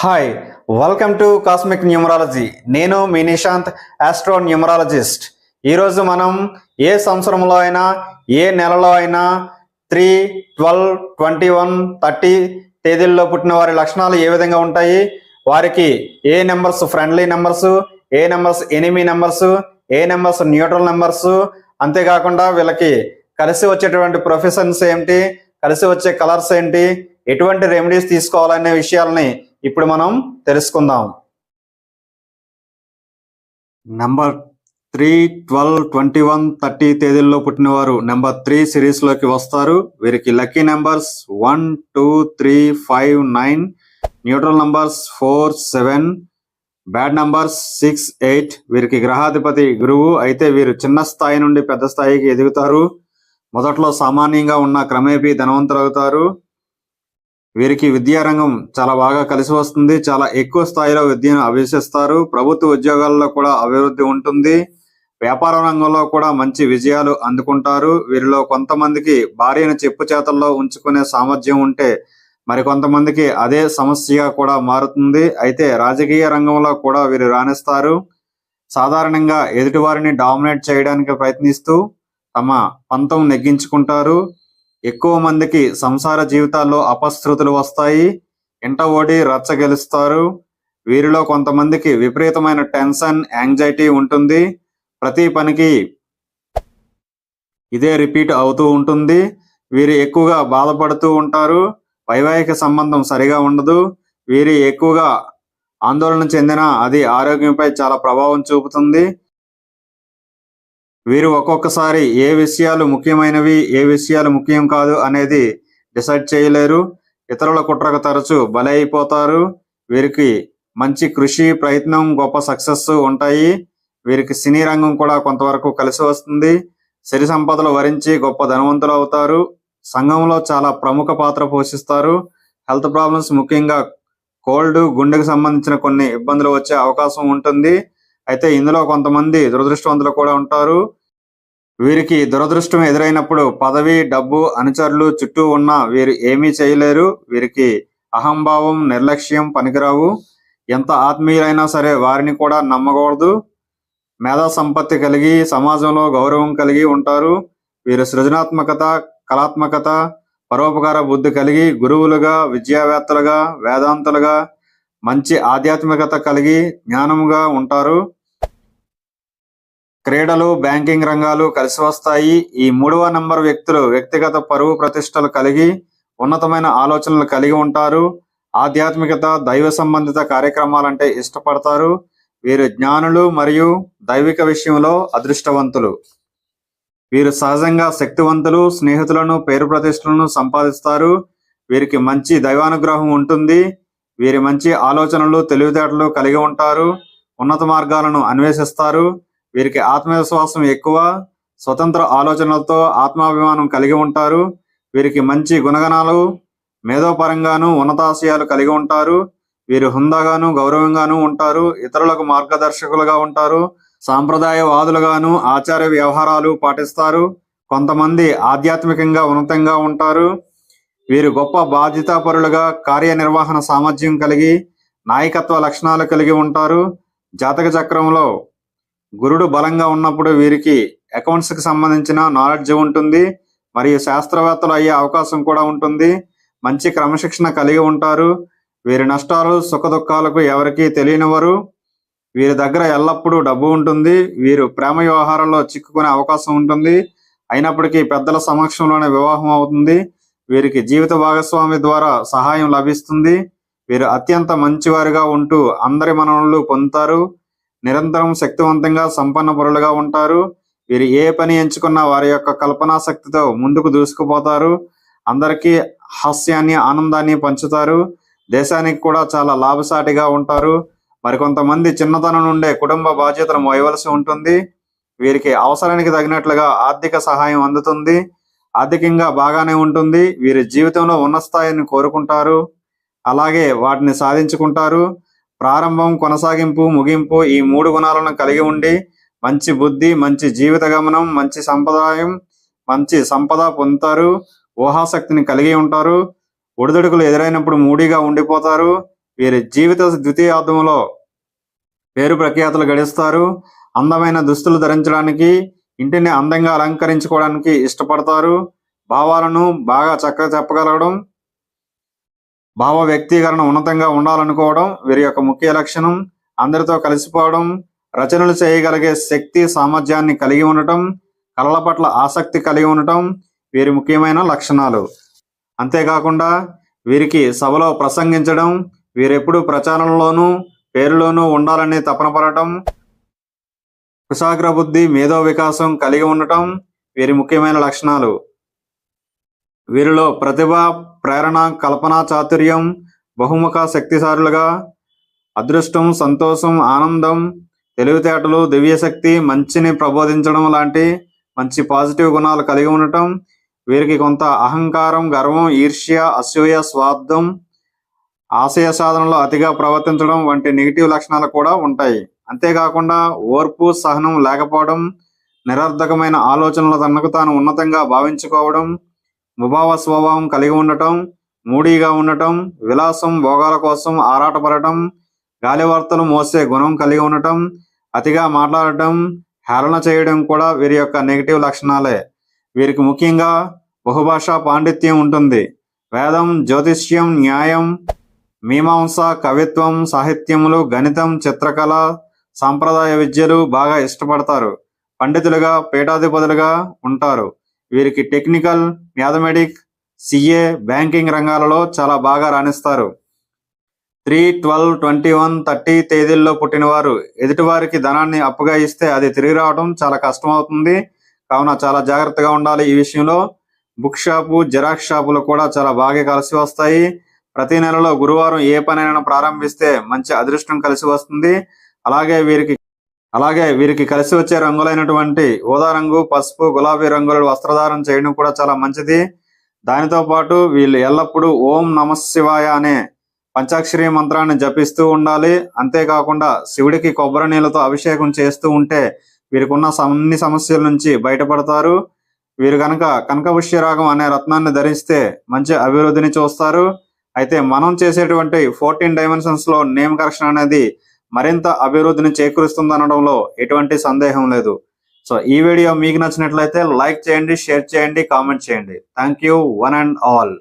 Hi, welcome to cosmic numerology. నేను మీ Nishant, astro numerologist. ఈరోజు మనం ఏ సంవత్సరంలో అయినా ఏ నెలలో అయినా 3, 12, 21, 30 తేదీల్లో పుట్టిన వారి లక్షణాలు ఏ విధంగా ఉంటాయి, వారికి ఏ నెంబర్స్ ఫ్రెండ్లీ నెంబర్స్, ఏ నెంబర్స్ ఎనిమీ నెంబర్స్, ఏ నెంబర్స్ న్యూట్రల్ నెంబర్స్, అంతేకాకుండా వీళ్ళకి కలిసి వచ్చేటువంటి ప్రొఫెషన్స్ ఏంటి, కలిసి వచ్చే కలర్స్ ఏంటి, ఎటువంటి రెమెడీస్ తీసుకోవాలనే విషయాలని ఇప్పుడు మనం తెలుసుకుందాం. నెంబర్ 3, 12, 21, 30 తేదీల్లో పుట్టిన వారు నెంబర్ 3 సిరీస్ లోకి వస్తారు. వీరికి lucky numbers 1, 2, 3, 5, 9, neutral numbers 4, 7, bad numbers 6, 8. వీరికి గ్రహాధిపతి గురువు. అయితే వీరు చిన్న స్థాయి నుండి పెద్ద స్థాయికి ఎదుగుతారు. మొదట్లో సామాన్యంగా ఉన్న క్రమేపీ ధనవంతులవుతారు. వీరికి విద్యారంగం చాలా బాగా కలిసి వస్తుంది. చాలా ఎక్కువ స్థాయిలో విద్యను అభ్యసిస్తారు. ప్రభుత్వ ఉద్యోగాల్లో కూడా అభివృద్ధి ఉంటుంది. వ్యాపార రంగంలో కూడా మంచి విజయాలు అందుకుంటారు. వీరిలో కొంతమందికి భార్యను చెప్పు చేతల్లో ఉంచుకునే సామర్థ్యం ఉంటే మరికొంతమందికి అదే సమస్యగా కూడా మారుతుంది. అయితే రాజకీయ రంగంలో కూడా వీరు రాణిస్తారు. సాధారణంగా ఎదుటివారిని డామినేట్ చేయడానికి ప్రయత్నిస్తూ తమ పంతం నెగ్గించుకుంటారు. ఎక్కువ మందికి సంసార జీవితాల్లో అపశృతులు వస్తాయి. ఇంట ఓడి రచ్చ గెలుస్తారు. వీరిలో కొంతమందికి విపరీతమైన టెన్షన్, యాంగ్జైటీ ఉంటుంది. ప్రతి పనికి ఇదే రిపీట్ అవుతూ ఉంటుంది. వీరు ఎక్కువగా బాధపడుతూ ఉంటారు. వైవాహిక సంబంధం సరిగా ఉండదు. వీరి ఎక్కువగా ఆందోళన చెందిన అది ఆరోగ్యంపై చాలా ప్రభావం చూపుతుంది. వీరు ఒక్కొక్కసారి ఏ విషయాలు ముఖ్యమైనవి, ఏ విషయాలు ముఖ్యం కాదు అనేది డిసైడ్ చేయలేరు. ఇతరుల కుట్రకు తరచూ బలైపోతారు. వీరికి మంచి కృషి, ప్రయత్నం, గొప్ప సక్సెస్ ఉంటాయి. వీరికి సినీ రంగం కూడా కొంతవరకు కలిసి వస్తుంది. సిరి సంపదలు వరించి గొప్ప ధనవంతులు అవుతారు. సంఘంలో చాలా ప్రముఖ పాత్ర పోషిస్తారు. హెల్త్ ప్రాబ్లమ్స్, ముఖ్యంగా కోల్డ్, గుండెకు సంబంధించిన కొన్ని ఇబ్బందులు వచ్చే అవకాశం ఉంటుంది. అయితే ఇందులో కొంతమంది దురదృష్టవంతులు కూడా ఉంటారు. వీరికి దురదృష్టం ఎదురైనప్పుడు పదవి, డబ్బు, అనుచరులు చుట్టూ ఉన్న వీరు ఏమీ చేయలేరు. వీరికి అహంభావం, నిర్లక్ష్యం పనికిరావు. ఎంత ఆత్మీయులైనా సరే వారిని కూడా నమ్మకూడదు. మేధా సంపత్తి కలిగి సమాజంలో గౌరవం కలిగి ఉంటారు. వీరు సృజనాత్మకత, కళాత్మకత, పరోపకార బుద్ధి కలిగి గురువులుగా, విద్యావేత్తలుగా, వేదాంతులుగా, మంచి ఆధ్యాత్మికత కలిగి జ్ఞానముగా ఉంటారు. క్రీడలు, బ్యాంకింగ్ రంగాలు కలిసి వస్తాయి. ఈ 3వ నంబర్ వ్యక్తులు వ్యక్తిగత పరువు ప్రతిష్టలు కలిగి ఉన్నతమైన ఆలోచనలు కలిగి ఉంటారు. ఆధ్యాత్మికత, దైవ సంబంధిత కార్యక్రమాలంటే ఇష్టపడతారు. వీరు జ్ఞానులు మరియు దైవిక విషయంలో అదృష్టవంతులు. వీరు సహజంగా శక్తివంతులు. స్నేహితులను, పేరు ప్రతిష్టలను సంపాదిస్తారు. వీరికి మంచి దైవానుగ్రహం ఉంటుంది. వీరి మంచి ఆలోచనలు, తెలివితేటలు కలిగి ఉంటారు. ఉన్నత మార్గాలను అన్వేషిస్తారు. వీరికి ఆత్మవిశ్వాసం ఎక్కువ. స్వతంత్ర ఆలోచనలతో ఆత్మాభిమానం కలిగి ఉంటారు. వీరికి మంచి గుణగణాలు, మేధోపరంగాను ఉన్నతాశయాలు కలిగి ఉంటారు. వీరు హుందాగాను, గౌరవంగాను ఉంటారు. ఇతరులకు మార్గదర్శకులుగా ఉంటారు. సాంప్రదాయవాదులుగాను ఆచార వ్యవహారాలు పాటిస్తారు. కొంతమంది ఆధ్యాత్మికంగా ఉన్నతంగా ఉంటారు. వీరు గొప్ప బాధ్యతాపరులుగా, కార్యనిర్వహణ సామర్థ్యం కలిగి, నాయకత్వ లక్షణాలు కలిగి ఉంటారు. జాతక చక్రంలో గురుడు బలంగా ఉన్నప్పుడు వీరికి అకౌంట్స్కి సంబంధించిన నాలెడ్జ్ ఉంటుంది. మరియు శాస్త్రవేత్తలు అయ్యే అవకాశం కూడా ఉంటుంది. మంచి క్రమశిక్షణ కలిగి ఉంటారు. వీరి నష్టాలు, సుఖదుఖాలకు ఎవరికీ తెలియనివారు. వీరి దగ్గర ఎల్లప్పుడూ డబ్బు ఉంటుంది. వీరు ప్రేమ వ్యవహారాల్లో చిక్కుకునే అవకాశం ఉంటుంది. అయినప్పటికీ పెద్దల సమక్షంలోనే వివాహం అవుతుంది. వీరికి జీవిత భాగస్వామి ద్వారా సహాయం లభిస్తుంది. వీరు అత్యంత మంచివారిగా ఉంటూ అందరి మన్ననలు పొందుతారు. నిరంతరం శక్తివంతంగా, సంపన్న పరులుగా ఉంటారు. వీరు ఏ పని ఎంచుకున్నా వారి యొక్క కల్పనా శక్తితో ముందుకు దూసుకుపోతారు. అందరికీ హాస్యాన్ని, ఆనందాన్ని పంచుతారు. దేశానికి కూడా చాలా లాభసాటిగా ఉంటారు. మరికొంతమంది చిన్నతనం నుండే కుటుంబ బాధ్యతలు మోయవలసి ఉంటుంది. వీరికి అవసరానికి తగినట్లుగా ఆర్థిక సహాయం అందుతుంది. ఆర్థికంగా బాగానే ఉంటుంది. వీరి జీవితంలో ఉన్నత స్థాయిని కోరుకుంటారు. అలాగే వాటిని సాధించుకుంటారు. ప్రారంభం, కొనసాగింపు, ముగింపు ఈ 3 గుణాలను కలిగి ఉండి మంచి బుద్ధి, మంచి జీవిత గమనం, మంచి సంప్రదాయం, మంచి సంపద పొందుతారు. ఊహాశక్తిని కలిగి ఉంటారు. ఒడిదుడుకులు ఎదురైనప్పుడు మూడీగా ఉండిపోతారు. వీరి జీవిత ద్వితీయార్థంలో పేరు ప్రఖ్యాతులు గడిస్తారు. అందమైన దుస్తులు ధరించడానికి, ఇంటిని అందంగా అలంకరించుకోవడానికి ఇష్టపడతారు. భావాలను బాగా చక్కగా చెప్పగలగడం, భావ వ్యక్తీకరణ ఉన్నతంగా ఉండాలనుకోవడం వీరి యొక్క ముఖ్య లక్షణం. అందరితో కలిసిపోవడం, రచనలు చేయగలిగే శక్తి సామర్థ్యాన్ని కలిగి ఉండటం, కళల పట్ల ఆసక్తి కలిగి ఉండటం వీరి ముఖ్యమైన లక్షణాలు. అంతేకాకుండా వీరికి సభలో ప్రసంగించడం, వీరెప్పుడు ప్రచారంలోనూ పేరులోనూ ఉండాలని తపన పడటం, కుశాగ్ర బుద్ధి, మేధో వికాసం కలిగి ఉండటం వీరి ముఖ్యమైన లక్షణాలు. వీరిలో ప్రతిభ, ప్రేరణ, కల్పనా చాతుర్యం, బహుముఖ శక్తిశాలులుగా, అదృష్టం, సంతోషం, ఆనందం, తెలివితేటలు, దివ్యశక్తి, మంచిని ప్రబోధించడం లాంటి మంచి పాజిటివ్ గుణాలు కలిగి ఉండటం. వీరికి కొంత అహంకారం, గర్వం, ఈర్ష్య, అసూయ, స్వార్థం, ఆశయ సాధనలో అతిగా ప్రవర్తించడం వంటి నెగిటివ్ లక్షణాలు కూడా ఉంటాయి. అంతేకాకుండా ఓర్పు, సహనం లేకపోవడం, నిరర్ధకమైన ఆలోచనలు తనకు తాను ఉన్నతంగా భావించుకోవడం, ముభావ స్వభావం కలిగి ఉండటం, మూడీగా ఉండటం, విలాసం, భోగాల కోసం ఆరాటపడటం, గాలివార్తలు మోసే గుణం కలిగి ఉండటం, అతిగా మాట్లాడటం, హేళన చేయడం కూడా వీరి యొక్క నెగిటివ్ లక్షణాలే. వీరికి ముఖ్యంగా బహుభాషా పాండిత్యం ఉంటుంది. వేదం, జ్యోతిష్యం, న్యాయం, మీమాంస, కవిత్వం, సాహిత్యములు, గణితం, చిత్రకళ, సాంప్రదాయ విద్యలు బాగా ఇష్టపడతారు. పండితులుగా, పీఠాధిపతులుగా ఉంటారు. వీరికి టెక్నికల్, మ్యాథమెటిక్, సిఏ, బ్యాంకింగ్ రంగాలలో చాలా బాగా రాణిస్తారు. 3, 12, 21, 30 తేదీల్లో పుట్టినవారు ఎదుటివారికి ధనాన్ని అప్పుగా ఇస్తే అది తిరిగి రావడం చాలా కష్టం అవుతుంది. కావున చాలా జాగ్రత్తగా ఉండాలి ఈ విషయంలో. బుక్ షాపు, జెరాక్స్ షాపులు కూడా చాలా బాగా కలిసి వస్తాయి. ప్రతి నెలలో గురువారం ఏ పనైనా ప్రారంభిస్తే మంచి అదృష్టం కలిసి వస్తుంది. అలాగే వీరికి కలిసి వచ్చే రంగులైనటువంటి ఊదా రంగు, పసుపు, గులాబీ రంగుల వస్త్రధారణ చేయడం కూడా చాలా మంచిది. దానితో పాటు వీళ్ళు ఎల్లప్పుడూ ఓం నమఃశివాయ అనే పంచాక్షరి మంత్రాన్ని జపిస్తూ ఉండాలి. అంతేకాకుండా శివుడికి కొబ్బరి నీళ్ళతో అభిషేకం చేస్తూ ఉంటే వీరికి ఉన్న అన్ని సమస్యల నుంచి బయటపడతారు. వీరు కనుక కనకపుష్యరాగం అనే రత్నాన్ని ధరిస్తే మంచి అభివృద్ధిని చూస్తారు. అయితే మనం చేసేటువంటి 14 డైమెన్షన్స్ లో నేమ్ కరెక్షన్ అనేది మరింత అభివృద్ధిని చేకూరుస్తుంది అనడంలో ఎటువంటి సందేహం లేదు. సో ఈ వీడియో మీకు నచ్చినట్లయితే లైక్ చేయండి, షేర్ చేయండి, కామెంట్ చేయండి. Thank you one and all.